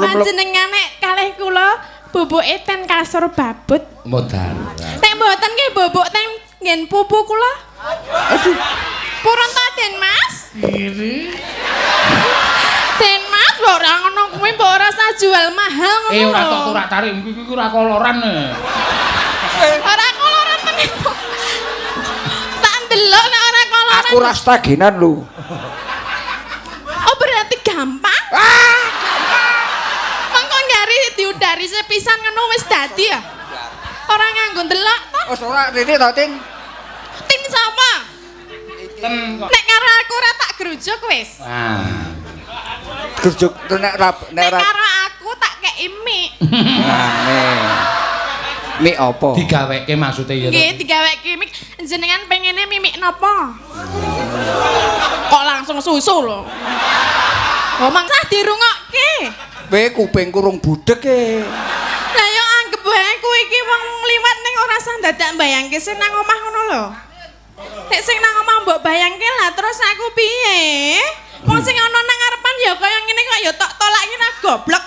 Panjenengan nek kalih kula boboke ten kasur babut. Modal. Nek mboten nggih bobok ten nggen pupu kula. Aduh. Purun ta Den Mas? Iri. Den Mas lho ora ngono kuwi mbok ora usah jual mahal ngono. Ora tok turak tarik iki ora koloran. Ora koloran tenan. Tak ndelok nek ora koloran. Aku ras taginan lho. Oh berarti gampang? Mengko ngari diudari sepisan ngono wis dadi ya. Ora nganggo ndelok to. Wis ora rene to, Ting. Ting sapa? Ten kok. Nek karo aku ora tak gerujuk wis. Gerjuk nek Nek karo aku tak kei mie. Mie apa? Digaweke maksude ya. Nggih, digaweke mie. Jenengan pengene mimik napa? Kok langsung susu lho. Oh, mangsah dirungokke. Kowe kupingku rung budhek e. Lah yo anggap wae kowe iki wong liwat ning ora usah dadak mbayangke sing nang omah ngono lho. Nek sing nang omah mbok bayangke lah terus aku piye? Wong sing ana nang ngarepan ya kaya ngene kok ya tok tolak iki nah goblok.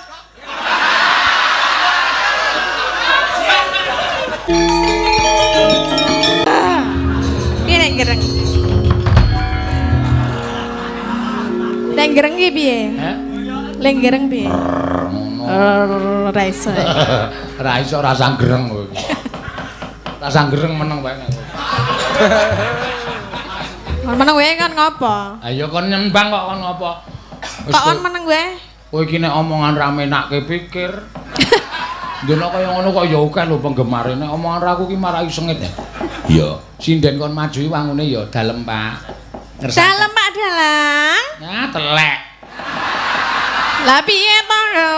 Piye gereng? Nek gereng iki piye? Heh. Leng gereng piye? Ora iso. Ora iso rasa gereng kowe. Rasa gereng meneng bae aku. Meneng wae kan ngopo? Ayo kon nyembang kok kon ngopo? Kok on meneng wae? Kowe iki nek omongan ra menake pikir. Dene kaya ngono kok ya akeh lho penggemare nek omongan ra aku ki marai sengit ya. Iya, sinden kon maju wangune ya dalem, Pak. Dalem Pak Dalang. Nah, telek. Lah piye to yo?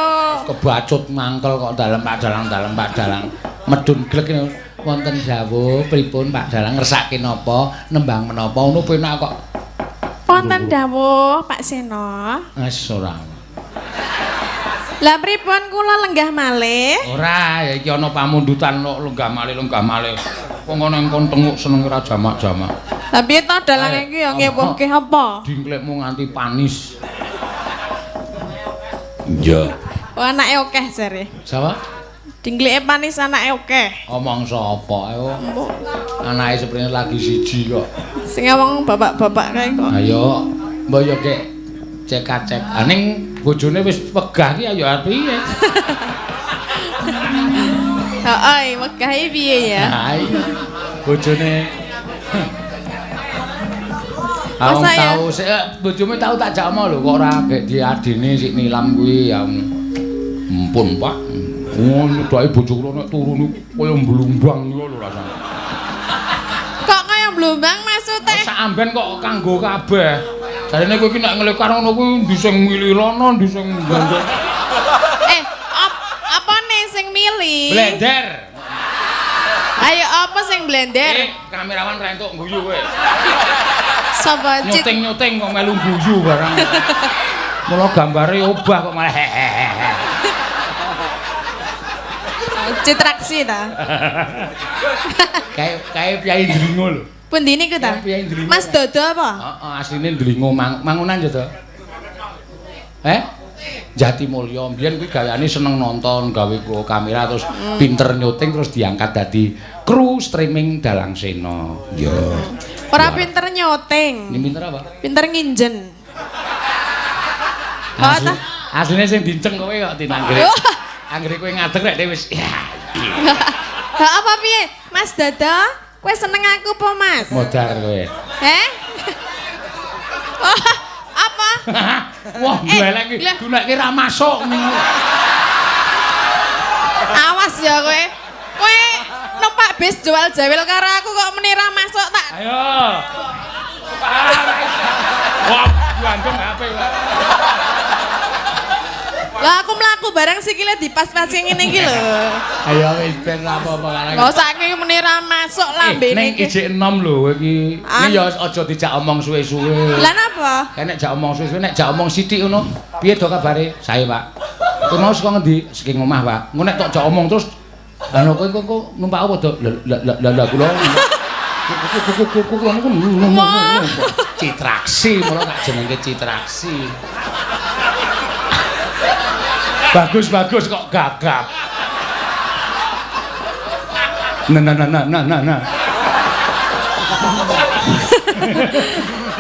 Kebacut mangkel kok dalem Pak Dalang. Medun glek wonten dawuh pripun Pak Dalang ngersake napa, nembang menapa ngono penak kok. Wonten dawuh Pak Seno. Wis ora. Lah pripun kula lenggah malih? Ora, ya iki ana pamundutan kok lenggah malih. Wong ana engkon tenguk seneng ora jamak-jamak. Lah piye to dalang iki ya ngewohke apa? Dingklekmu nganti panis. Iya. Oh anake akeh jare. Sapa? Dingkleke panis anake akeh. Omong sapa ae. Anake seprene lagi siji kok. Sing ngomong bapak-bapak kae kok. Ayo, mbok yo kek cek-cek. Aning bojone wis wegah ki ayo piye? Heeh, wegahe piye ya? Ha iya. Bojone Mas saya tahu bojomu tahu tak jakmo lho kok ora gek diadine sik nilam kuwi ya. Ampun, Pak. Ngono dae bojo kula nek turu niku kaya mblumbang lho rasane. kok kaya blumbang maksude? Sak amben kok kanggo kabeh. Jarene kowe iki nek nglekar ngono kuwi ndi sing milirono, ndi sing blender. Apa nih sing milih? Blender. Ayo apa sing blender? Kamerawan ra entuk guyu kowe. Sapa cit? Nyuting kok melu guyu barang. Mula gambare obah kok malah hehehe. Citraksi ta? Kae Pyai Ndlingo lho. Pundi niku ta? Pyai Ndlingo. Mas Dodo apa? Heeh, asline Ndlingo mangunan ya to. Jatimulya. Mbiyen kuwi gaweane seneng nonton, gawe kamera terus pinter nyuting terus diangkat dadi kru streaming Dalang Sena. Ya. Ora pinter nyoting. Ini pinter apa? Pinter nginjen. Oh ta? Asline sing dinceng kowe kok tinanggere. Anggere kowe ngadeg rek wis ya. Ha apa piye? Mas Dodo, kowe seneng aku apa, Mas? Modar kowe. Oh, apa? Wah, golek iki goleke ra masuk ning. Awas ya kowe. Kowe numpak bis jual jawil karo aku kok meni ra masuk tak. Ayo. Wah, gandeng HP kok. Lah aku mlaku bareng sikile dipas-pasi ngene iki lho. Ayo wis ben ra apa-apa karek. Kok saking meni ra masuk lambene iki. Ning ijik enom lho iki. Iki ya aja dijak omong suwe-suwe. Lah napa? Kae nek jak omong suwe-suwe nek jak omong sithik ngono. Piye do kabare? Sae, Pak. Kowe mau saka ngendi? Saking omah, Pak. Ngono nek tok jak omong terus ana kowe numpak apa do? Lah kula. Kula niku citraksi, malah tak jenenge citraksi. Bagus kok gagap. Nah.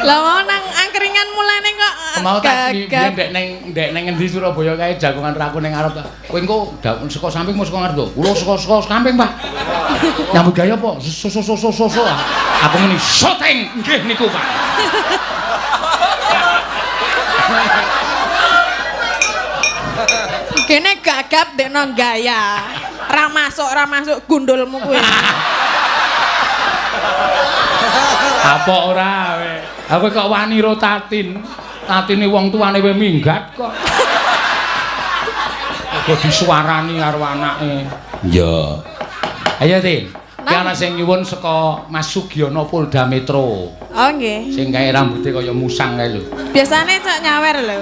Lah mau nang angkringan mulane kok Mau tak gagap. ndek neng ngendi Surabaya kae jagongan raku ning arep. Kowe engko saka samping mau saka ngarep to. Kula saka samping, Pak. Nyambut gawe apa? So. Aku muni syuting. Nggih niku, Pak. Kene gagap dekno gaya. Ra masuk gundulmu kuwi. Apa ora we? Aku kok wani ro tatin. Tatine wong tuane we minggat kok. Kok disuarani karo anake. Ya. Ayo, Tin. Ki ana sing nyuwun saka Mas Sugiono Polda Metro. Oh nggih. Sing gawe rambuté kaya musang kae lho. Biasane cok nyawer lho.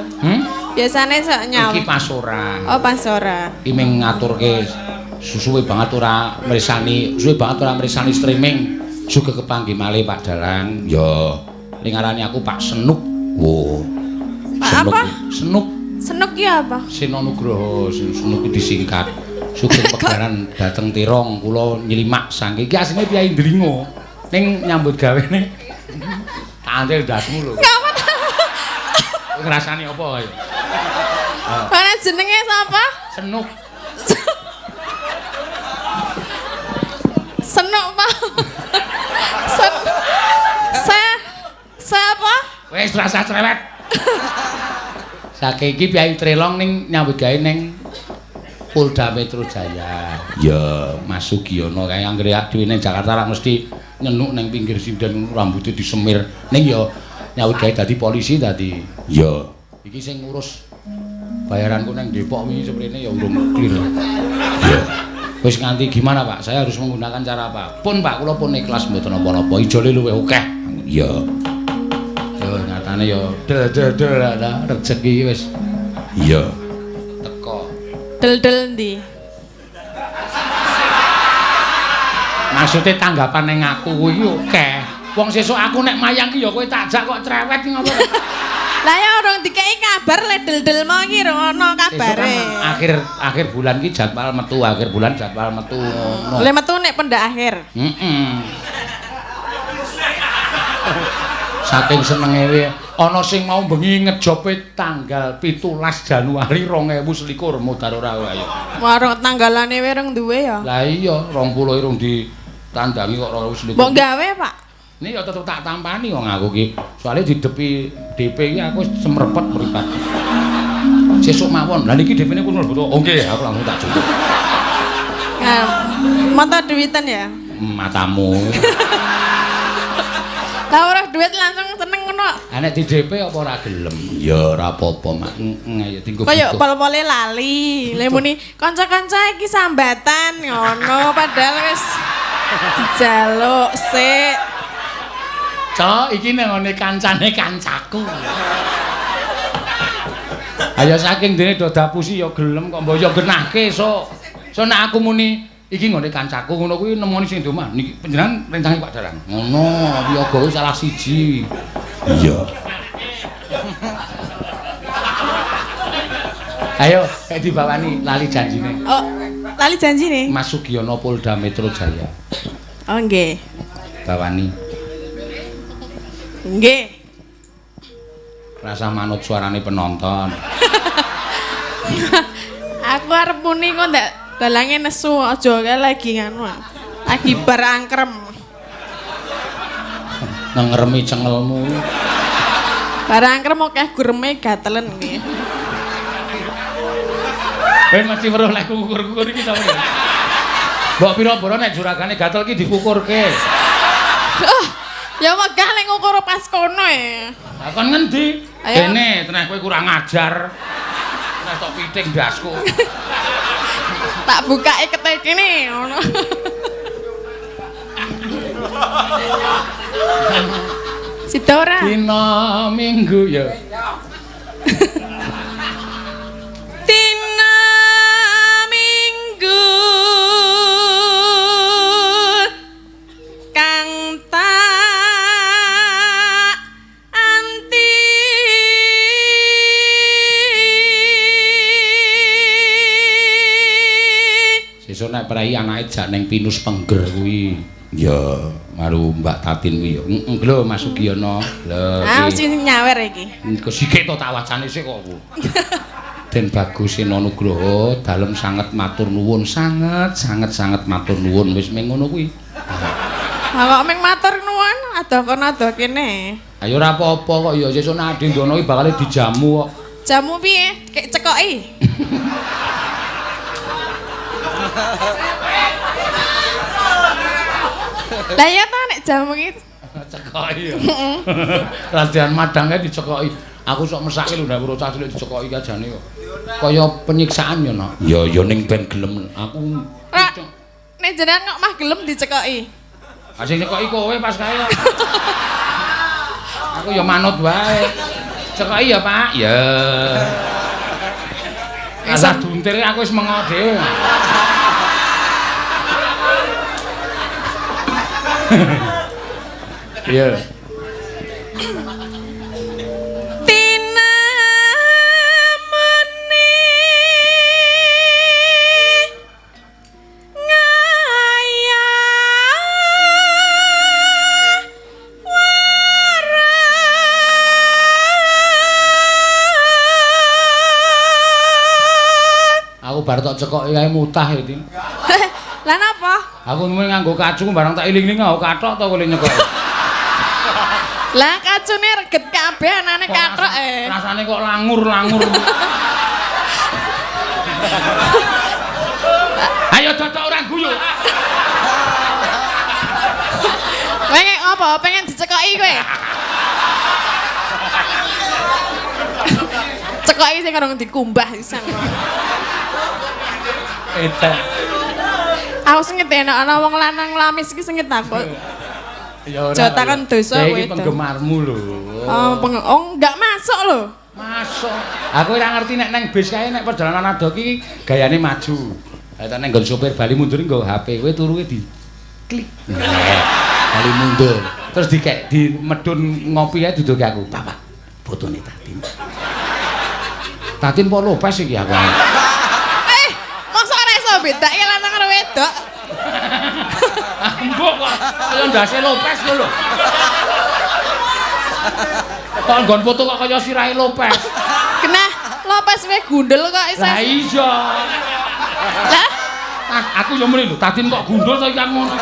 Biasane cok nyawer. Iki pas ora. Oh pas ora. Iki ming ngaturke suwe banget ora mresani streaming. Juga kepanggih malih Pak Dalang. Ya. Ning ngarani aku Pak Senuk. Wo. Pak apa? Senuk. Senuk ki apa? Seno Nugroho, Senuk disingkat. Sugeng pegaran dateng Tirong, kula nylimak sangke. Iki asline Kyai Ndringo. Ning nyambut gawene kantil dasmu lho. Ngapa? Ngrasani apa kaya? Ana jenenge sapa? Senuk. Senuk, Pak. Apa? Wis rasa cerewet. Saking iki Kyai Trelong ning nyambut gawe ning Polda Metro Jaya. Ya, Mas Sugiono kae anggere dhewe ning Jakarta ra mesti nyenuk ning pinggir sinden rambutnya disemir. Ning ya nyambut gawe dadi polisi tadi. Ya, iki sing ngurus bayaranku ning Depok wingi seprene ya urung clear. Ya. Wis nganti gimana, Pak? Saya harus menggunakan cara apa? Pun, Pak, kula pun ikhlas mboten napa-napa. Ijole luwih akeh. Ya. Nyatane ya del rezeki wis. Iya. Teko. Del ndi? Maksude tanggapan ning aku kuwi akeh. Wong sesuk aku nek mayang ki ya kowe tak jak kok cerewet ki ngopo. Lah ya urung dikeki kabar le del mau iki ono kabare. Akhir bulan ki jadwal metu, akhir bulan jadwal metu ngono. Le metu nek pendak akhir. Saking senenge we ana sing mau bengi ngejope tanggal 17 Januari 2021 mudhar ora ayo. Warung tanggalane we reng duwe ya. Lah iya 20 irung ditandangi kok 2021. Mbok gawe, Pak. Ini ya tetep tak tampani wong aku ki. Soale didepi DP iki aku wis semrepet mripat. Sesuk mawon. Lah niki DP-ne pun mlebu. Oh nggih, aku langsung tak cukup. Mata duitan ya? Matamu. Lah ora duit langsung seneng ngono. Ha nek di DP apa ora gelem? Ya ora apa-apa, Mak. Ayo tinggo. Kaya pol-pole lali. Le muni kanca-kanca iki sambatan ngono padahal wis dijaluk sik. Cok, iki nengone kancane kancaku. Ayo saking dene do dapusi ya gelem kok mbok ya genahke sok. So nek aku muni iki ngene kancaku ngono kuwi nemoni sing domah niki panjenengan rencange Pak Dalang. Ngono, wiyaga kuwi salah siji. Iya. Ayo, kayak dibawani lali janjine. Oh, lali janji nih. Mas Sugiono Polda Metro Jaya. Oh nggih. Bawani. Nggih. Rasa manut suarane penonton. Aku arep muni kok ndak dalange nesu aja kae lagi nganu. Lagi bar angkrem. Ngeremi cengelmu. Bar angkrem akeh gureme gatelen nggih. Mesti weruh lek kukur-kukur iki sampe. Mbok pira-pira nek juragane gatel iki dikukurke. Ya wegah lek ngukur pas kono e. Lah kon ngendi? Dene tenan kowe kurang ajar. Nek tok piting ndasku. Tak bukake ketek kene ngono. Sida ora? Dina Minggu ya. Dina Minggu kang tak anti Sesuk nek prei anake jak ning Pinus Pengger kuwi. Ya, maru Mbak Tatin kuwi ya. Heeh, lho Mas Sugiono. Lho. Ah, mesti nyawer iki. Kesike to tak wacane sik kok aku. Den Bagus Sena Nugroho dalem sanget matur nuwun, sanget matur nuwun wis meng ngono kuwi. Lah kok meng matur nuwun, adoh kono adoh kene. Ayo ora apa-apa kok ya sesuk nek Ade Ndono iki bakal dijamu kok. Jamu piye? Kek cekoki. Lah ya ta nek jamu iki Cekoki ya. Radian madangnya dicekoki. Aku sok mesake lho nek karo cah cilik dicekoki kajane kok. Kaya penyiksaan ya, Nak. Ya ning ben gelem aku. Nek jenengan kok mah gelem dicekoki. Sing nyekoki kowe pas kae kok. Aku ya manut wae. Cekoki ya, Pak. Ya. Asa duntir aku wis mengo dhewe. Iya. Aku bar tok cekoki kae mutah iki. Lah napa? Aku mung nganggo kacu barang tak iling-iling aku kathok to kowe nyekoki. Lah kacune reget kabeh anane kathok Rasane kok langur-langur. Ayo cocok ora guyu. Kowe apa? Pengen dicekoki kowe? Cekoki sing kurang dikumbah pisan. Eta. Aku sing ngeteni ana wong lanang lamis iki sing takut. Ya ora. Jotakan dosa kowe. Iki penggemarmu lho. Oh, enggak masuk lho. Masuk. Aku ora ngerti nek nang bis kae nek perjalanan ado iki gayane maju. Lah nek nggon sopir bali mundur nggo HP kowe turuke di klik. Bali mundur. Terus dikek di medun ngopi ae duduke aku. Pak, fotone Tatin. Tatin po Lopes iki aku. Mosok ora iso bedake lanang karo wedok. Mbok kok kaya ndase Lopes lho. Kok nggon foto kok kaya sirahe Lopes. Kenah Lopes wae gundul kok iso. Lah iya. Lah, Aku yo mrene lho, Tatin kok gundul to iki ngono.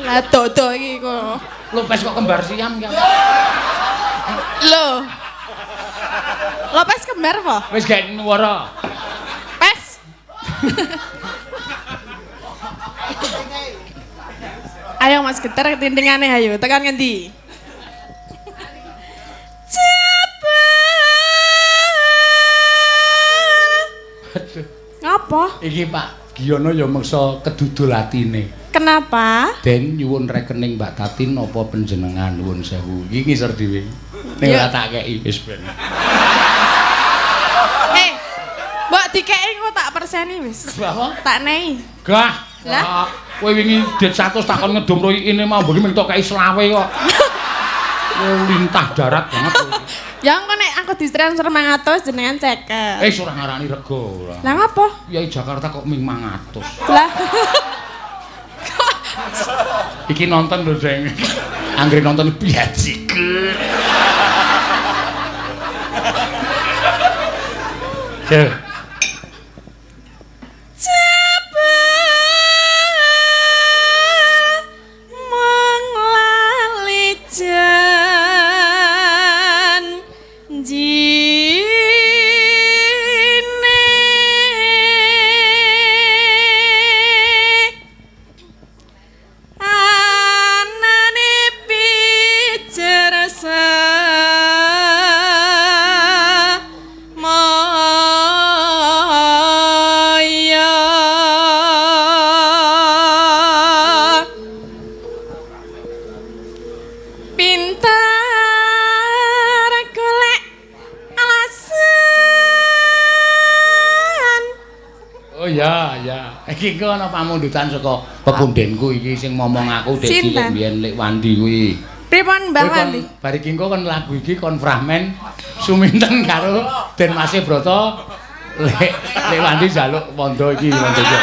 lah dodo iki kok. Lopes kok kembar siam ki. Lho. Lopes kembar apa? Wis gawe nuwara. Pes. Ayo Mas Geter tintingane ayo, tekan ngendi? Aduh. Ngapa? Iki Pak Giono ya meksa kedudul atine. Kenapa? Den nyuwun rekening Mbak Tatin napa panjenengan nuwun sewu. Iki ngisor dhewe. Ning Ya. ora tak keki wis ben. Mbok dikeki kok tak perseni wis. Apa? Tak nei. Gah. Lah? Kowe wingi det 100 takon ngedum royine mau mbok mung tok kei selawe kok. Lintah darat banget. Ya engko nek aku ditransfer 500 jenengan cekel. Ora ngarani rega ora. Lah ngapa? Yai Jakarta kok ming 500. Lah. Iki nonton lho, Deng. Anggere nonton biajiker. Ya. Iki ku ana pamundutan saka pepundenku iki sing momong aku dek cilik mbiyen lek Wandi kuwi. Pripun Mbah Wandi? Bar iki kon lagu iki kon Fragmen suminten karo Den Mas Broto Lek Wandi njaluk wondo iki wondo iki.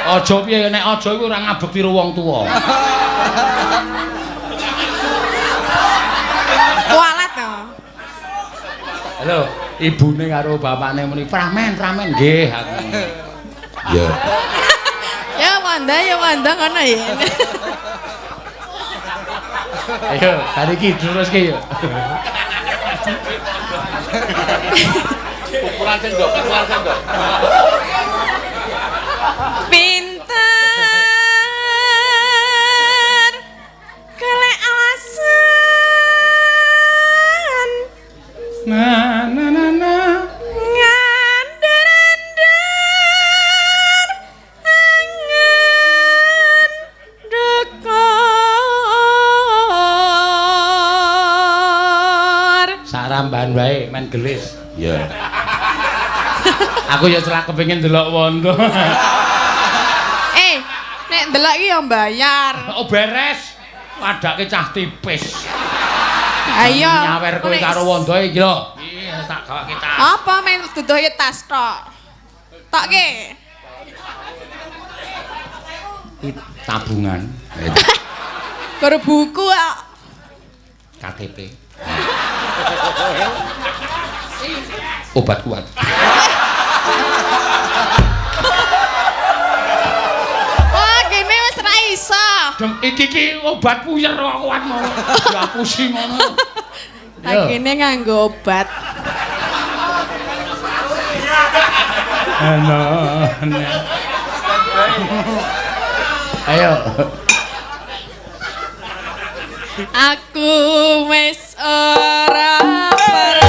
Aja piye nek aja iku ora ngabekti karo wong tuwa. Kualat to. Halo, ibune karo bapakne muni, "Pramen, pramen." Nggih, aku. Ya. Ya wanda ngono ya. Ayo, kali iki teruske yo. Pukulan sendok. Pinter kelek alasan Na ngandar-andar angen dekor saramban wae men gelis. Ya. Aku ya celak kepengin delok wondo. Nek ndelok iki ya mbayar. Oh beres. Padake cah tipis. Ayo. Nyawer kowe karo wondo iki lho. Iya tak gawake tas. Apa men duduhe tas tok. Tokke. Tabungan. Karo buku kok. KTP. Obat kuat. Wah, gini wis ra iso. Iki obat puyer kok kuat ngono. Ya pusing ngono. Tak kene nganggo obat. Ayo. Aku wis ora percaya.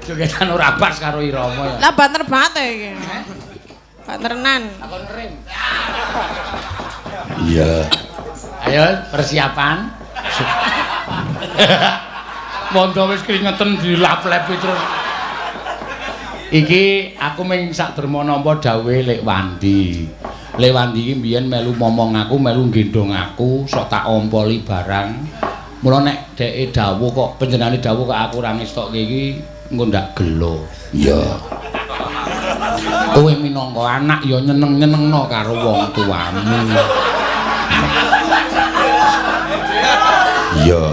Jogetan ora pas karo irama ya. Lah banter banget iki. Banterenan. Takon rem. Iya. Ayo persiapan. Mondo wis kringeten dilap-lepi terus. Iki aku mung sak derma nampa dawuhe Lek Wandi. Lek Wandi iki mbiyen melu momong aku, melu gendong aku, sok tak ompoli barang. Mula nek dheke dawuh kok panjenengane dawuh kok aku ora ngestokke iki engko ndak gelo. Iya. Kowe minangka anak ya nyeneng-nyenengno karo wong tuamu. Iya.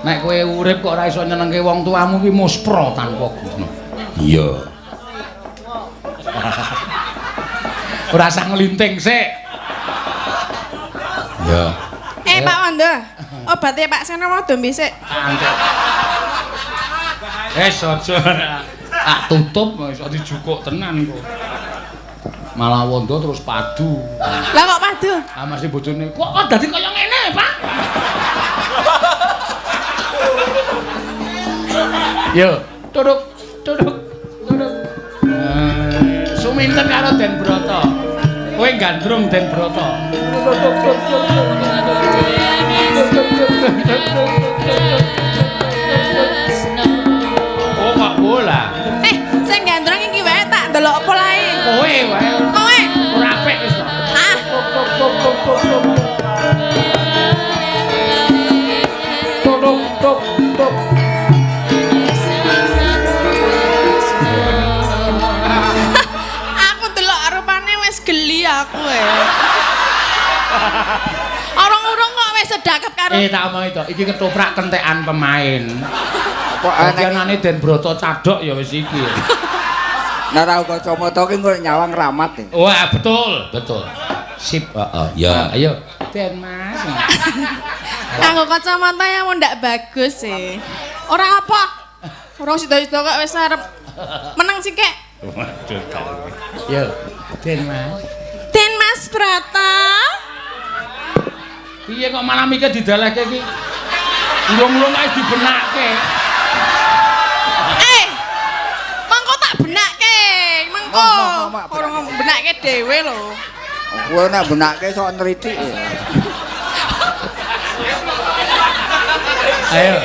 Nek kowe urip kok ora iso nyenengke wong tuamu ki muspra tanpa guna. Iya. Ora usah nglinting sik. Ya. Pak Wanda. Obatnya Pak Seno mau dombe sik. Aja. Tak tutup iso dijukuk tenan kok. Malah Wanda terus padu. Lah kok padu? Ah masih bojone kok dadi kaya ngene, Pak. Yo, tuduk. Suminten karo Den Broto. Kowe gandrung Den Broto. Oh, kok bola. Sing gandrung iki wae tak delok apa lae. Kowe wae. Kowe Ora apik wis to. ah Tok. aku delok rupane wis geli aku Orang-orang kok wis sedakep karo Tak omong itu, iki ketoprak kentekan pemain. Kok aneh. Anane Den Broto cadok ya wis iki. Nah tau kacamata ki kok nyawang ramat e. Wah, betul. Sip, heeh. Ya, ayo. Den Mas. Kanggo kacamata yang ndak bagus sih. Ora apa. Orang sida-sida kok wis arep menang sih kek. Waduh. Yo, Den Mas. Den Mas Broto. Piye kok malam iki didalehke iki? Urung-urung wis dibenake. Mengko tak benake. Mengko. Ora benake dhewe lho. Kowe nek benake sok nritik. Ayo.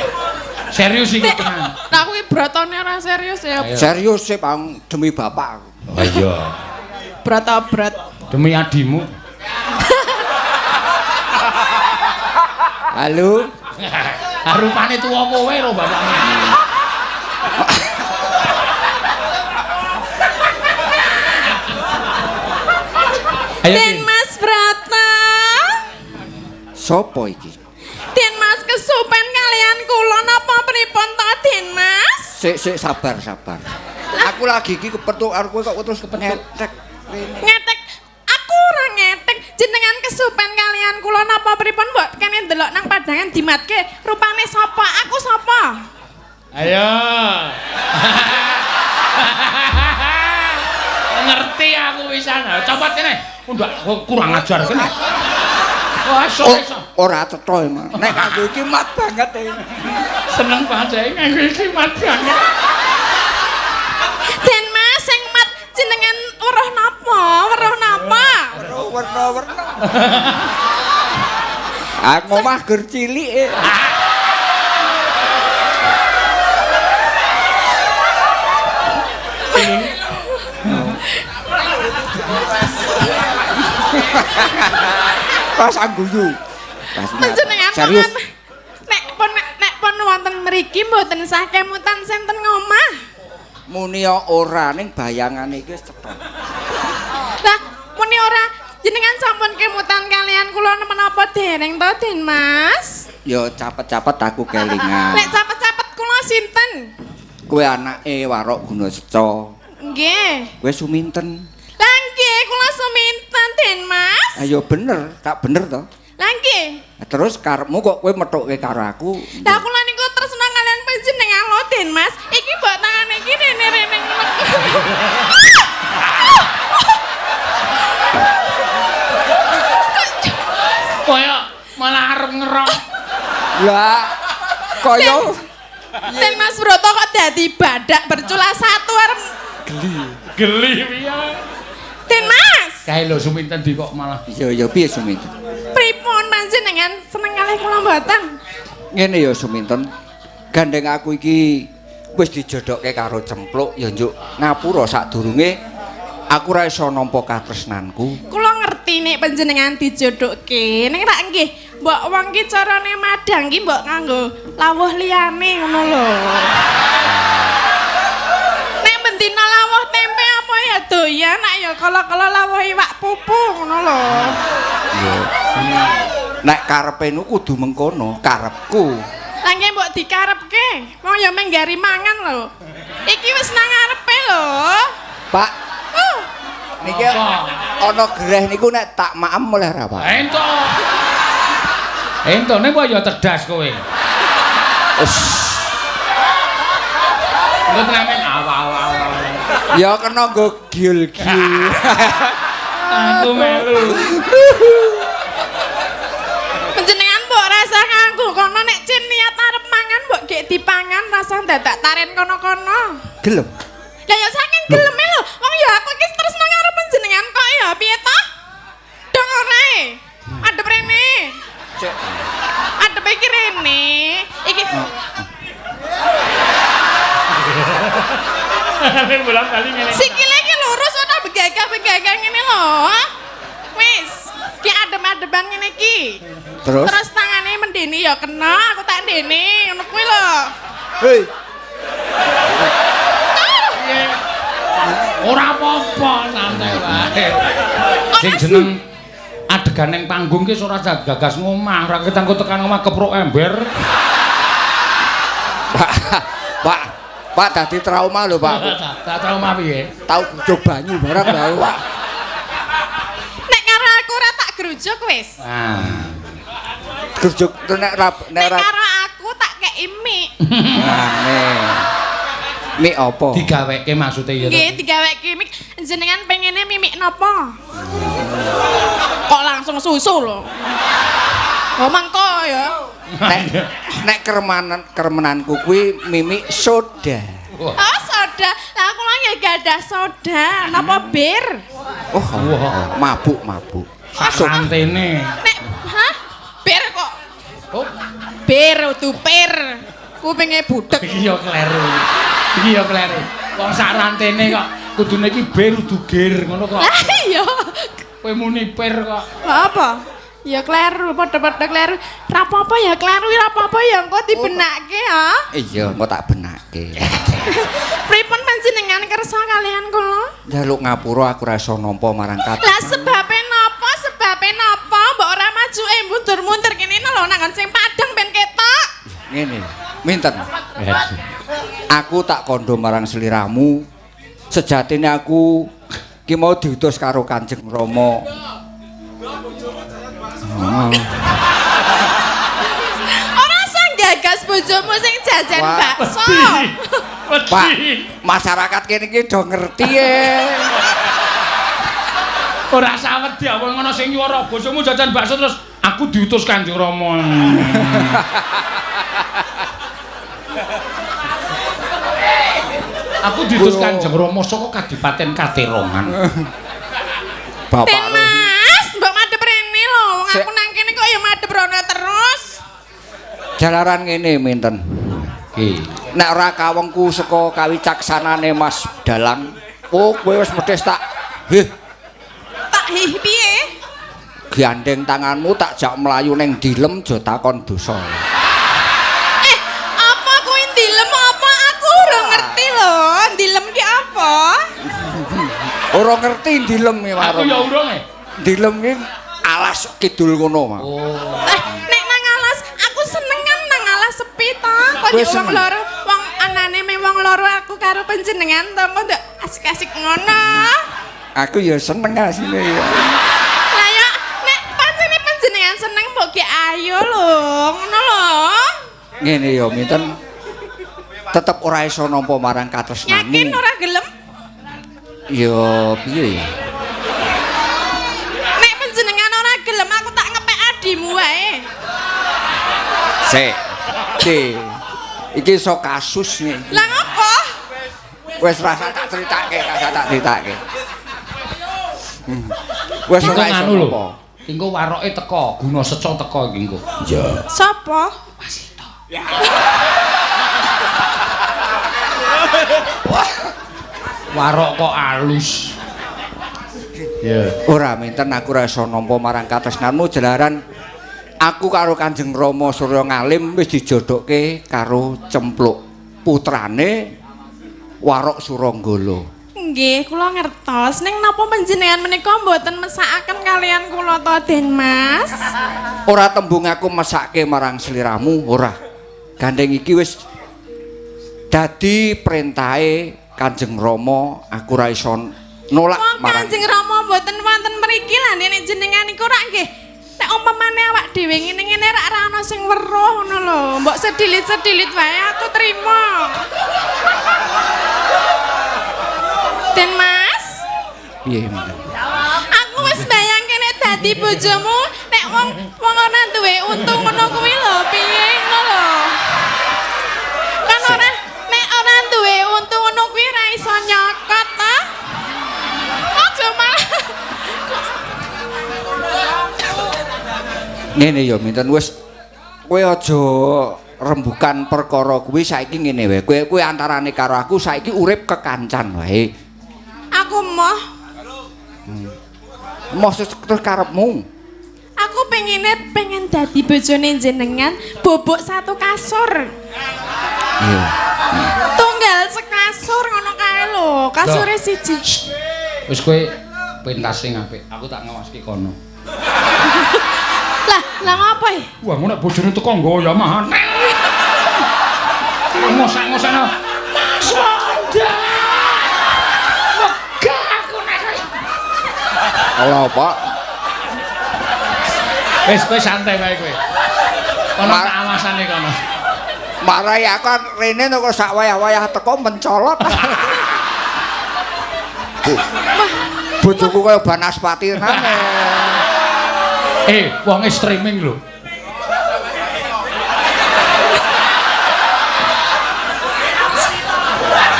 Serius iki tenan. Nah kuwi brotone ora serius ya. Serius sih Bang demi bapak aku. Oh iya. Broto brot. Demi adimu. Halo. Rupane tuwa kowe lho bapakmu. Ayo. Den Mas Broto. Sopo iki? Den Mas kesupen kalian kula napa pripun to Den Mas? Sik sabar. Aku lagi iki kepethuk karo kowe kok terus ngetek rene. Ngetek aku ora ngetek jenengan kesupen kalian kula napa pripun mbok kene ndelok nang padangan dimatke rupane sapa aku sapa Ayo. Ngerti aku wisan. Copot kene. Ndak kurang ajar kene. Wah, iso. Ora cetha emang. Nek kanggo iki mat banget e. Seneng banget nganggo iki mat banget. Den Mas sing mat jenengan weruh napa? Warna-warna. Aku omah gur cilik e. Pas angguyu. Panjenengan serius. nek pun wonten mriki mboten sah kemutan senten ngomah. Muni ora ning bayangane iki cetha. Lah muni ora jenengan sampun kemutan kalian kula menapa dereng to Den Mas? Ya capet-capet aku kelingan. Nek cepet-cepet kula sinten? Kowe anake Warok Gunaseca. Nggih. Kowe Suminten. Lah nggih kula suminten Den Mas. Ayo bener, tak bener to. Lah nggih. Terus karepmu kok kowe methuke karo aku? Lah kula niku tresna kalian panjenengan lho Den Mas. Iki mbok tangane iki rene-rene ngono. Kaya malah arep ngerok. Lah kaya Den Mas Broto kok dadi badak bercula satu arep Geli piye? Den Mas. Kae lho Suminten di kok malah. ya piye Suminten? Pripun panjenengan seneng kalih kula mboten? Ngene ya Suminten. Gandeng aku iki wis dijodokke karo Cempluk ya njuk ngapura sadurunge aku ora iso nampa katresnanku. Kula ngerti nek panjenengan dijodokke. Ning rak nggih, mbok wong ki carane madang ki mbok nganggo lawuh liyane ngono lho. Nek bendina lawuh tempe apa ya doyan, nek ya kala-kala lawuh iwak pupu ngono lho. Nek karepe nu kudu mengkono, karepku. Lah nggih mbok dikarepke. Wong ya menggari mangan lho. Iki wis nang ngarepe lho. Pak, niki ana greh niku nek tak maem oleh ra, Pak? Entuk. Entone kok ya cerdas kowe. Engko tenamen awal-awal. Ya kena nggo giul-giul. Aku melu. Panjenengan mbok rasa nganggo kono nek cin niat arep mangan mbok gek dipangan rasa dadak taren kono-kono. Gelem. Lah ya saking geleme lho. Wong ya aku iki terus nang arep panjenengan kok ya piye to? Dong ora e. Adep rene. Cek. Adep iki rene. Iki sikile iki lurus ora begagah-begagah ngene lho. Wis, ki adem-adeban ngene iki. Terus tangane mendeni ya kena, aku tak ndene, ngono kuwi lho. hei Ora apa-apa, santai wae. Sing jeneng adegan ning panggung ki ora gagas ngomah, ora ketanggo tekan omah keprok ember. Pak dadi trauma lho, Pak. Tak trauma piye? Tau grujuk banyu barang lho, Pak. Nek karo aku ora tak grujuk wis. Grujuk nek Nek karo aku tak kei mie. Mie apa? Digaweke maksude ya. Nggih, digaweke mie. Jenengan pengene mimik napa? Kok langsung susu lho. Oh mangko ya. Nek keremenanku kuwi mimik soda. Oh soda. Lah aku lho ya gadah soda. Napa bir? Oh, mabuk. Santene. Nek hah? Bir kok. Oh, Bir udu pir. Kupinge budhek. iya kleru. Wong sak rantene kok kudune iki bir udu gir ngono kok. Lah iya. Kowe muni pir kok. Lah apa? Ya kleru, padha-padha kleru. Ra apa-apa ya kleru, ra apa-apa ya engko dibenakke ya. Iya, engko tak benake. Pripun panjenengan kersa kalian kula? Njaluk ngapura aku ra iso nampa marang kat. Lah sebabe napa? Mbok ora majuke mundur-mundur kene lho nang sing padang ben ketok. Ngene. Minten. Aku tak kandha marang sliramu. Sejatine aku ki mau diutus karo Kanjeng Rama. Ora usah gagas bojomu sing jajan Wah, bakso. Pak, masyarakat kene iki do ngerti Ora sawet ya wong ana sing nyuwara bojomu jajan bakso terus aku diutus Kanjeng Rama. Aku diutus Kanjeng Rama saka Kadipaten Katerongan. Bapak Mas, mbok madhep rene lho. Wong aku nang kene kok ya madhep rono terus. jalaran ngene minten. Nek ora kawengku saka kawicaksanane Mas Dalang, oh kowe wis medhes tak. Tak piye? Gandeng tanganmu tak jak mlayu ning dilem aja takon dosa. Apa kuwi ndilem apa aku ora ngerti lho. Ndilem ki apa? Ora ngerti dilem iki Aku ya urung e. Dilem iki alas kidul ngono, Mak. Nek nang alas aku senengan nang alas sepi to. Kok Kowe wong seneng? loro, wong anane me wong loro aku karo panjenengan to kok ndak asik-asik ngono. Aku ya seneng asine ya. Lah ya nek pancene panjenengan seneng mbok ki ayo lho, ngono lho. Ngene ya minten. Tetep ora iso nampa marang katresnanmu. Yakin ora gelem? Ya piye ya? Nek panjenengan ora gelem aku tak ngepek adimu wae. Sik. Iki iso kasus nih. Lah ngopo? Wis rasa tak critake. Wis ora iso nganu lho. apa. Engko waroke teko, guna seco teko iki engko. Iya. Sopo? Wasito. Warok kok alus. Ya. Ora minten aku ora iso nampa marang katresnanmu jalaran aku karo Kanjeng Rama Surya Ngalim wis dijodokke karo Cempluk putrane Warok Suranggala. Nggih, kula ngertos. Ning napa panjenengan menika mboten mesakaken kalian kula to, Den Mas? Ora tembung aku mesake marang sliramu, ora. Gandeng iki wis dadi perintahe Kanjeng Rama, aku ora iso nolak Wong marang. Kanjeng Rama mboten wonten mriki lah nek jenengan niku ora nggih. nek umpamane awak dhewe ngene-ngene ra ana sing weruh ngono lho. Mbok sedilit-sedilit wae aku terima. Den Mas, Piye Minten? aku wis bayangke nek dadi bojomu nek wong ora duwe untung ngono kuwi lho, piye ngono lho. Kan ora nek ora duwe untung ngono kuwi ra iso nyokot ta? Aja malah Ngene ya Minten wis kowe aja rembukan perkara kuwi saiki ngene wae. Kowe antarane karo aku saiki urip kekancan wae. aku moh Maksud terus karepmu. aku pengen dadi bojone jenengan bobok satu kasur. Iya. Tunggal sekasur ngono kae lho, kasure siji. Wis kowe pentas sing apik. Aku tak ngawaske kono. Lah ngapa e? Wah, ngono nek bojone teko nggawa ya mahan. Ngosek-ngosekno. Sonda. Megah aku nek. Ala apa? Wis kowe santai wae kowe. Kono tak awasane kono. Marai aku rene kok sak wayah-wayah teko mencolot. Bojoku kaya Banaspati nane. Wonge streaming lho.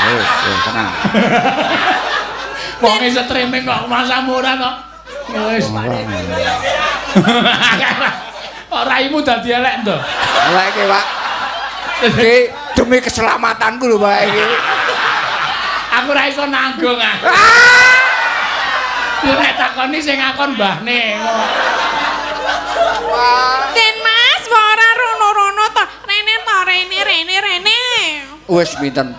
Wis, tenang. Wonge streaming kok masa murah kok. Wis. Raimu dadi elek to. Elek iki, Pak. Iki demi keselamatanku lho, Pak iki. Aku ra iso nanggung ah. Yo nek takoni sing ngakon mbahne. Den Mas, ora rono-rono to. Rene to, rene. Wis Minten.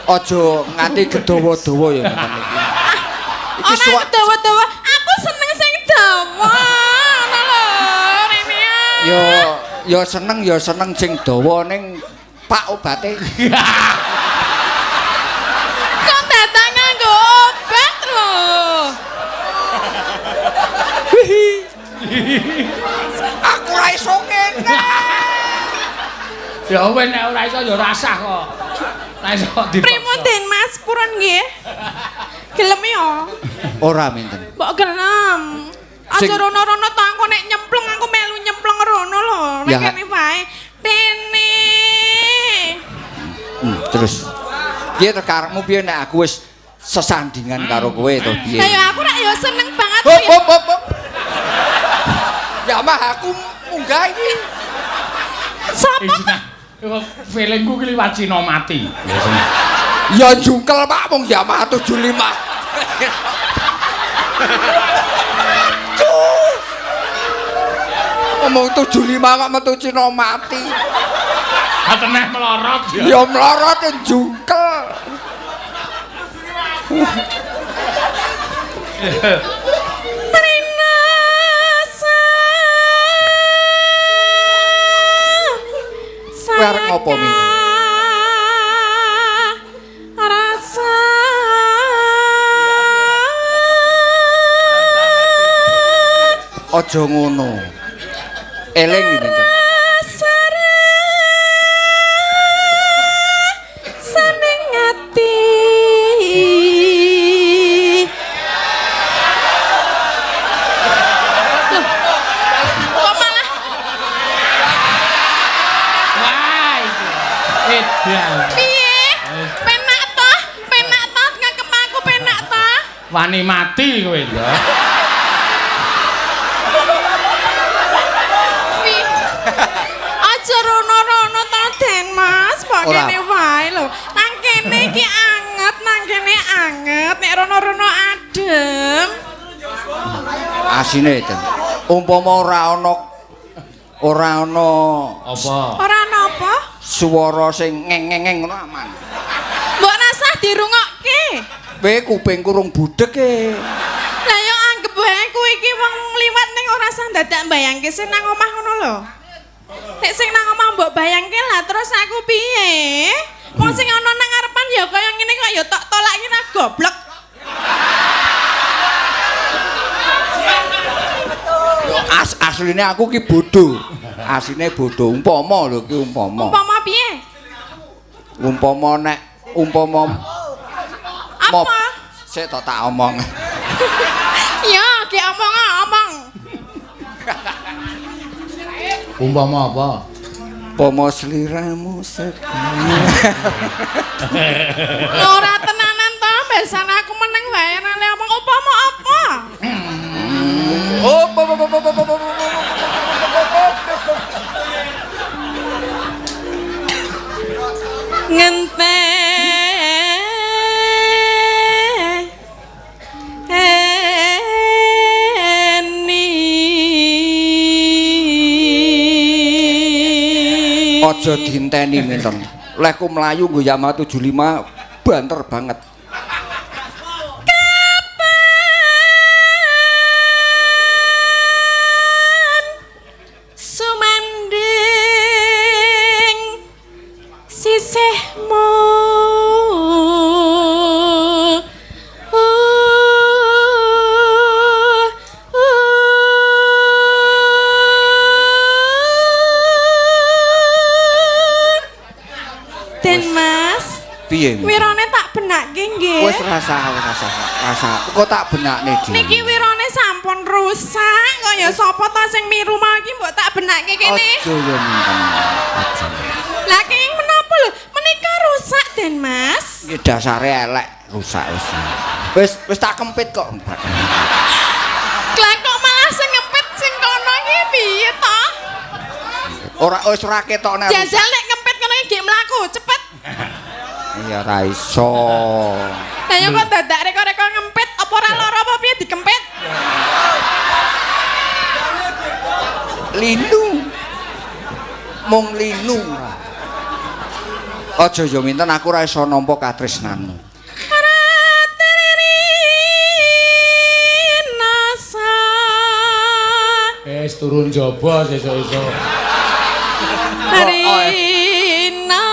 Aja nganti gedawa-dawa ya Minten iki. Iki Ora dawa-dawa, aku seneng sing dawa. Ngono lho, rene. Ya seneng sing dawa ning Pak obate. Kok datang nganggo obat lho. Aku ra iso ngene. Ya wis nek ora iso ya rasah kok. Ora iso dipaksa. Primun Den Mas, purun nggih. Gelem ya? Ora Minten. Mbok gelem. Sing- Aja rono-rono to aku nek nyemplung aku melu nyemplung rono lho. Nek Ya. kene wae. Dene. Terus piye to karepmu piye nek aku wis sesandingan karo kowe to piye? Ayo aku nek ya seneng banget Hop kuwi. hop hop. hop. Ya mah aku munggah iki. Sopo? Nah, kok feelingku ki liwat Cina mati. Ya jungkel Pak mung Yamaha 75. Ngomong 75 kok metu Cina mati. Ateneh melorot ya. Ya mlorot ya jungkel. Kowe arep ngopo, Minten? Rasa Aja ngono. Eling iki, Minten. saning ati kok malah Wah, itu. Edan. piye penak toh ngakep aku penak toh Wani mati kowe ya. aja rono-rono to Den Mas kok Ora. kene wae lho nang kene iki anget nek rono-rono adem Asine, Den. Umpama ora ana Apa? ora napa swara sing ngeng-ngeng ngono aman. mbok rasah dirungokke Kowe kupingku rung budhek e. lah yo anggap wae kowe iki wong liwat ning ora sah dadak mbayangke sing nang omah ngono lho nek sing nang omah mbok bayangke lah terus aku piye wong sing ana nang ngarepan ya kaya ngene kok ya tok tolaki ra goblok Asline aku ki bodho. Asline bodho. Umpama lho ki umpama. Umpama piye? Umpama nek umpama Apa? Sik tak omong. Ya, ki omong. Umpama apa? Umpama sliramu segini. Ora tenanan to, besan aku meneng wae rene omong umpama apa? Oh, aja dinteni minten. Lehku mlayu nggo Yamaha 75 banter banget. Sumanding sisihmu Den Mas, Piye? wirane tak benakke nggih. Wis rasa. Kok tak benakne iki. Niki wirane sampun rusak kaya sapa ta sing miru mau iki mbok tak benakke kene. Aja ya minten. Aja. Lah kenging menapa lho? Menika rusak Den Mas. Iki dasare elek rusak wis. Wis tak kempit kok. Lah kok malah sing ngempit sing kono iki piye to? Ora wis ora ketokne. Jajal nek ngempit kono iki mlaku cepet. Iya ra iso. Lah ya kok dadak reko-reko ngempit apa ora lara apa piye dikempit? Linu. Mung linu. Aja ya minten aku ora iso nampa katresnanmu. Wis turun jaba sesuk-esuk. Rina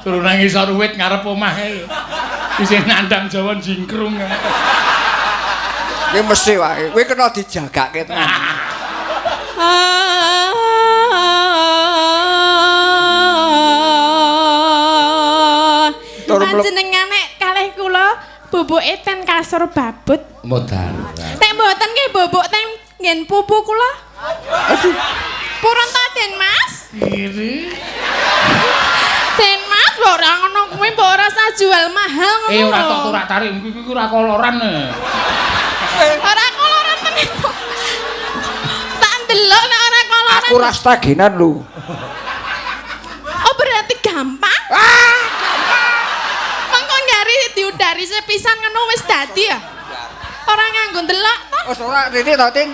Turun nang isor wit ngarep omahe. Isih nandang Jawa jingkrung. Ki mesti wae. Kowe kena dijagake tenan. Panjenengan nek kalih kula bubuke ten kasur babut. Modal. Nek mboten nggih bubuk ten nggen pupu kula. Aduh. Purun ta Den Mas? Iri. Den Mas mbok ora ngono kuwi mbok ora usah jual mahal ngono. Ora tok turak tarik iki ora koloran. Ora koloran tenan. Tak ndelok nek ora koloran. Aku ora stagenan lho. Oh berarti gampang? Mengko nyari diudari sepisan ngono wis dadi ya? Ora nganggo ndelok to? Wis ora rene to, Tin.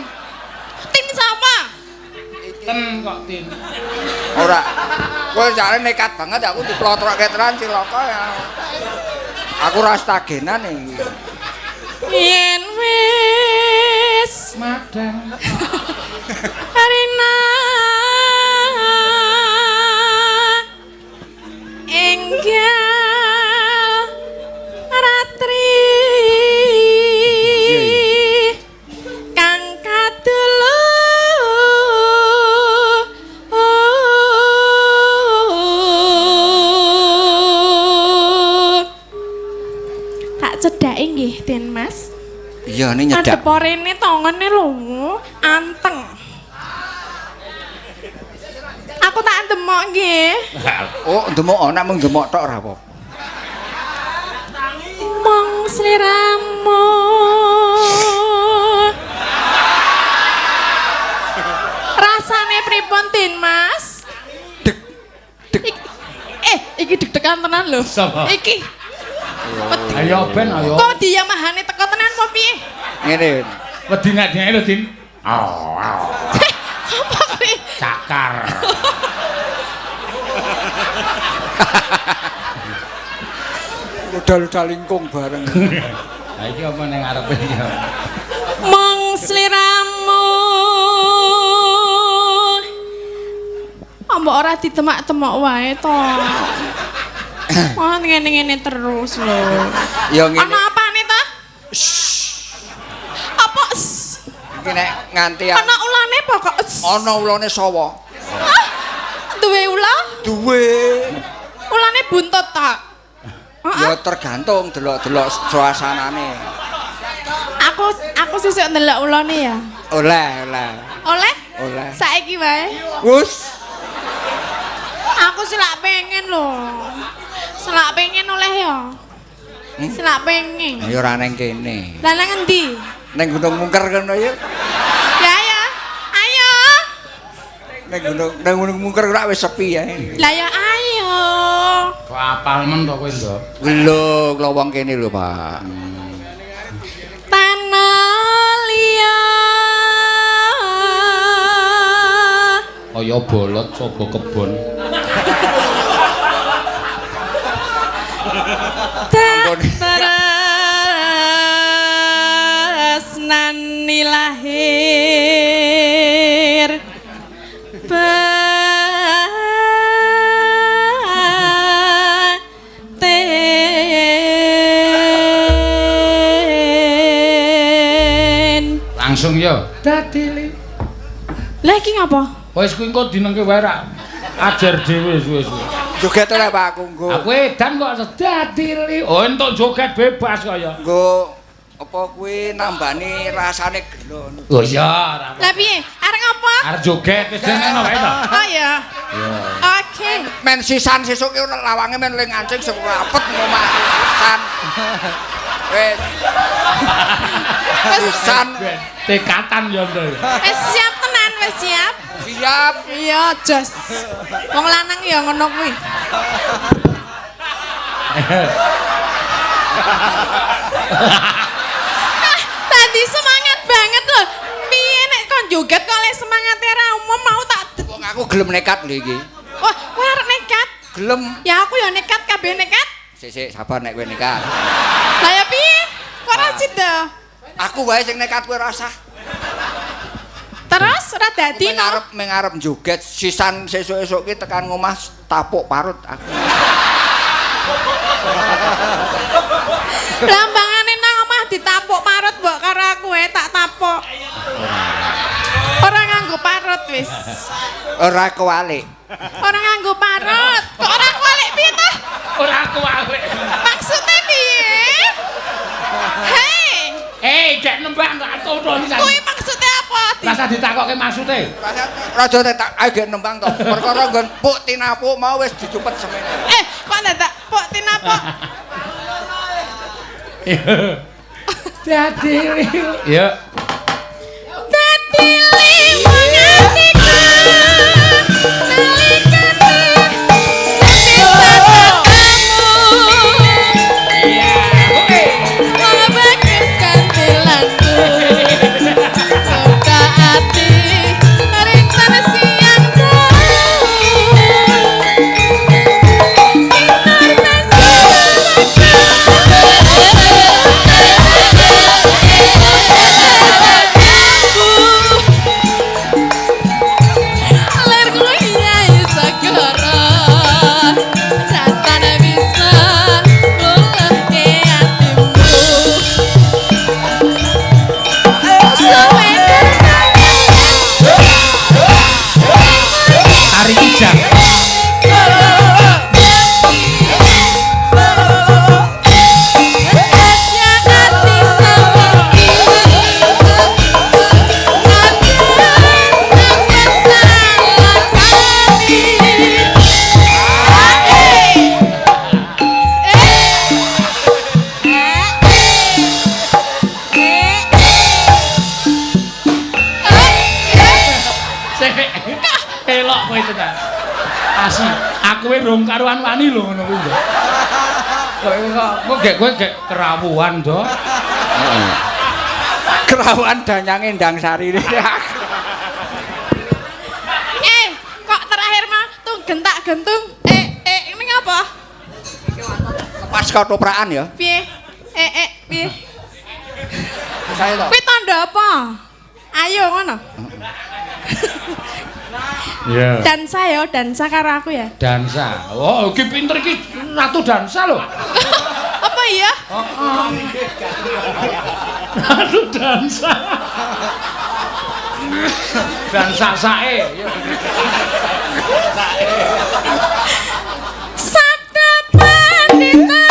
Tin sapa? Ten kok tin. Ora. Kowe jare nekat banget aku diplotrokke tenan cilaka ya. Aku ora stagenan iki. Yen wis Madang. Rina enggal ratri kang kadulu tak cedhake nggih Den Mas. Iya ini nyedak. Adep rene tongone lho anteng. Aku tak ndemok nggih. Oh, ndemok ana mung ndemok tok ora apa. Mong sliramu. Rasane pripun Den Mas? Dek. Iki deg-degan tenan lho. Sapa? Iki. Ayo ben ayo. Kok Yamahane teko tenan apa piye? Ngene. Wedi nek dhek lho, Din. Apa kuwi? Cakar. Udal-udal lingkung bareng. Ha iki apa ning ngarepe iki? Mong sliramu. Mbok ora ditemak-temak wae to. Wah, ngene-ngene terus lho. Ya ngene. Ana apane to? Apa? Iki nek nganti Ana ulane pokok. ana ulane sawa. Duwe ula? Duwe. Ulane buntut tak. Ya tergantung delok-delok suasanane. Aku sesuk ndelok ulane ya. Oleh. Oleh? Oleh. Saiki wae. Wus. Aku selak pengen lho. Selak pengen oleh ya. Selak pengen. Ya ora ning kene. Lah nang endi? Ning Gunung Mungker kono ya. Ya ya. Ayo. Ning Gunung Mungker ora wis sepi ya. Lah ya ayo. Kok apal men to kowe, Nduk? Lho, kula wong kene lho, Pak. Tanah liat. Kaya bolot coba kebon. Tresnani lahir batin. Langsung ya. Dadili. Lah iki ngapa? Wis kuwi engko dinengke wae ra. Ajar dhewe wis. Joget ora Pak aku nggo. Aku edan kok dadili. Oh entuk joget bebas kaya. Nggo apa kuwi nambani rasane gelo. Oh iya, ora. Lah piye? Arek ngapa? Arep joget wis ngono wae to. Oh ya. Iya. Oke. Men sisan sesuk ki lawange men ling ancing sing rapet ngomah sisan. Wis. Sisan Tekatan ya, Nduk. Wis siap tenan, wis siap. siap. Iya, jos. Wong lanang ya ngono kuwi. Tadi semangat banget loh. Piye nek kon joget kok lek semangate ra umum mau tak Wong aku gelem nekat lho iki. Wah, kowe arek nekat. Gelem. Ya aku ya nekat, kabeh nekat. Sik sabar nek kowe nekat. Lah ya piye? Kok ra sida? Aku wae sing nekat kowe ora usah. Terus ora dadi no. Mengarep joget sisan sesuk-esuk ki tekan ngomah tapuk parut aku. Lambangane nang omah ditapuk parut mbok karo aku tak tapuk. Ora nganggo parut wis. Ora kewalik. Ora nganggo parut. Kok ora kualik piye to? Ora kualik. Maksudnya piye? Hei, Gek nembang kok atuh iki. kuwi maksudnya apa? Rasa ditakokke maksude. Raja tak ayo gek nembang to. Perkara nggon puk tinapuk mau wis dicupet semene. Kok dadak pok tinapuk? Dadi ya. Dadi wong atiku. Elok kowe tenan. Asli, aku rung karuan wani lho ngono kuwi. Kok kowe gek kerawuan, Dok. Heeh. Kerawuan danyange ndang sari. Kok terakhir mah tuh gentak-gentung. Ini ngapa? Lepas ketoprakan ya. Piye? Piye? Saya to. Kuwi tanda apa? Ayo ngono. Iya. Dansa ya, dansa karo aku ya. Dansa. Oh, iki pinter iki ratu dansa lho. Apa iya? Ratu dansa. Dan sak-sake. Sabda pandita.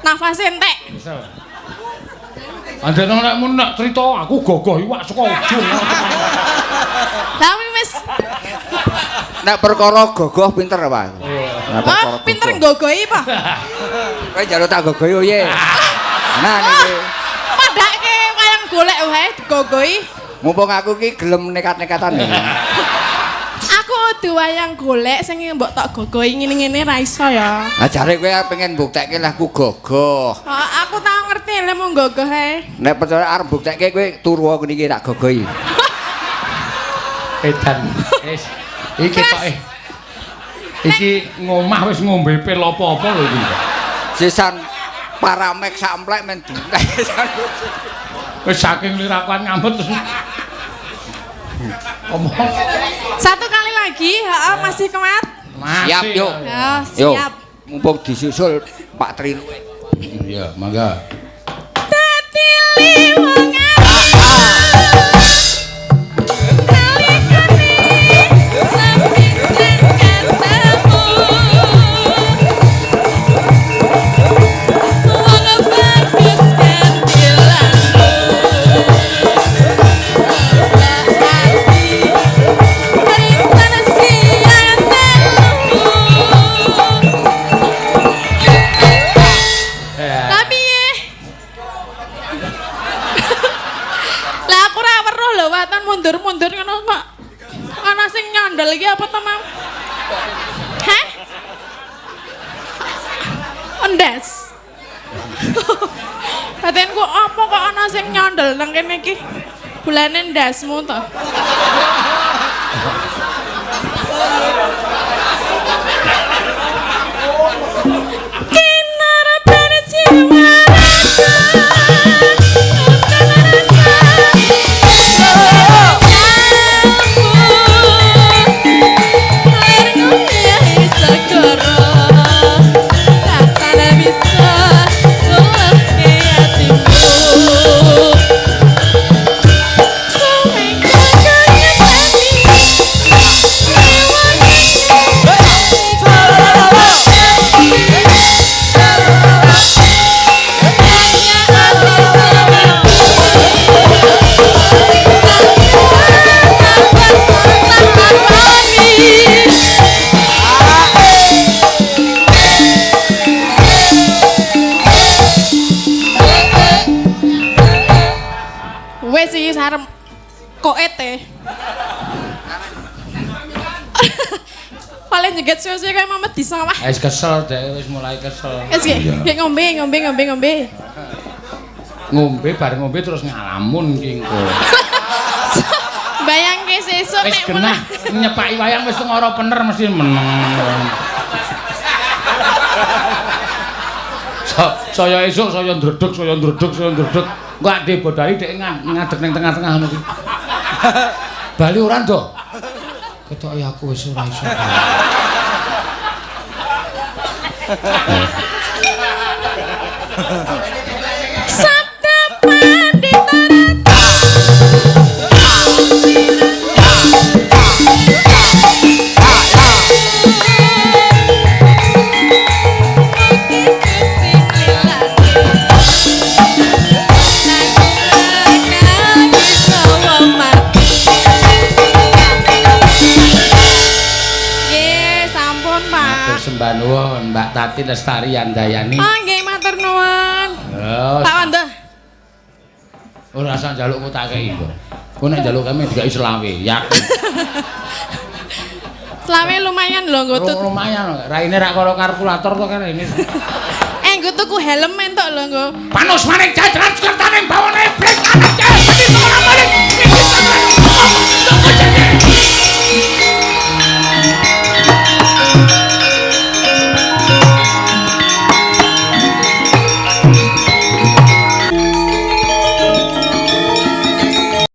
Nafas entek. Andene nek crita aku gogoh iwak saka ujung. Lah wis. Nek perkara gogoh pinter apa? Oh, pinter nggogohi apa? Kowe njaluk tak gogohi oye. Nah niki. Padake wayang golek wae digogohi. Mumpung aku ki gelem nekat-nekatan iki. Aku kudu wayang golek sing mbok tak gogohi ngene-ngene ra iso ya. Lah jare kowe pengen mbuktekke lah aku gogoh. Aku tau ngerti lek mau gogoh ae. Nek percaya arep mbuktekke kowe turu kene iki tak gogohi. Edan. Wis. Iki tok Iki ngomah wis ngombe pil apa-apa lho iki. Sisan paramek samplek men dintek. Wis saking lirakuan ngambet terus. Omong. Satu kali lagi, masih kuat. Siap yuk. Ya, siap. Mumpung disusul Pak Tri. Iya, mangga. Dadi liwang mundur-mundur ngono kok. Ana sing nyandel iki apa to, Mam? Hah? Endes. Batenku apa kok ana sing nyandel nang kene iki? Bulane ndasmu to. Kinara perciwa. Wes iki sarem koete. Paling nyeget suwe-suwe kaya Mamet di sawah. Wis kesel dek, wis mulai kesel. Wis iki ngombe. Ngombe bareng ngombe terus ngalamun ki engko. Bayangke sesuk Wis nek genah nyepaki wayang wis ngora bener mesti meneng. Saya esuk saya ndredeg. Engko ade bodali dek ngadeg ning tengah-tengah ngono ki. Bali ora ndo? Ketoke aku wis ora iso. Sabda pandita. Tati Lestari Andayani. Ah, nggih matur nuwun. Tak wandeh. Ora usah njalukku tak kei kok. Ku nek njaluk kami dikai selawe, yakin. Selawe lumayan lho nggo tut. Lumayan, raine rak karo kalkulator to kan ini. Nggo tuku helm entuk lho nggo. Panus maning jajaran kertaning bawane blek anak cewek.